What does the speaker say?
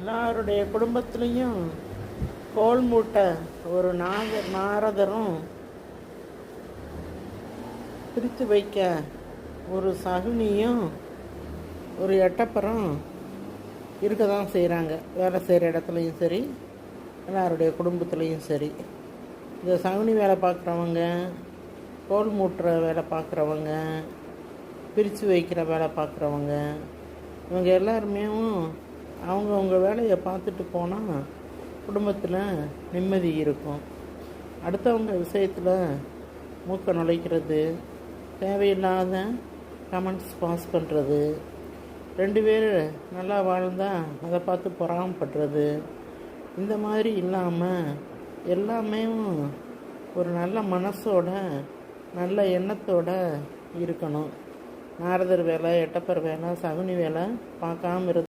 எல்லாருடைய குடும்பத்துலேயும் கோல் மூட்டை ஒரு நாரதரும் பிரித்து வைக்க ஒரு சகுனியும் ஒரு எட்டப்பரும் இருக்க தான் செய்கிறாங்க. வேலை செய்கிற இடத்துலையும் சரி, எல்லாருடைய குடும்பத்துலேயும் சரி. இந்த சகுனி வேலை பார்க்குறவங்க, கோல் மூட்டுற வேலை பார்க்குறவங்க, பிரித்து வைக்கிற வேலை பார்க்குறவங்க, இவங்க எல்லாருமே அவங்கவுங்க வேலையை பார்த்துட்டு போனால் குடும்பத்தில் நிம்மதி இருக்கும். அடுத்தவங்க விஷயத்தில் மூக்க நுழைக்கிறது, தேவையில்லாத கமெண்ட்ஸ் பாஸ் பண்ணுறது, 2 பேர் நல்லா வாழ்ந்தால் அதை பார்த்து பொறாமப்படுறது, இந்த மாதிரி இல்லாமல் எல்லாமே ஒரு நல்ல மனசோட நல்ல எண்ணத்தோடு இருக்கணும். நாரதர் வேலை, எட்டப்பர் வேலை, சகுனி வேலை பார்க்காம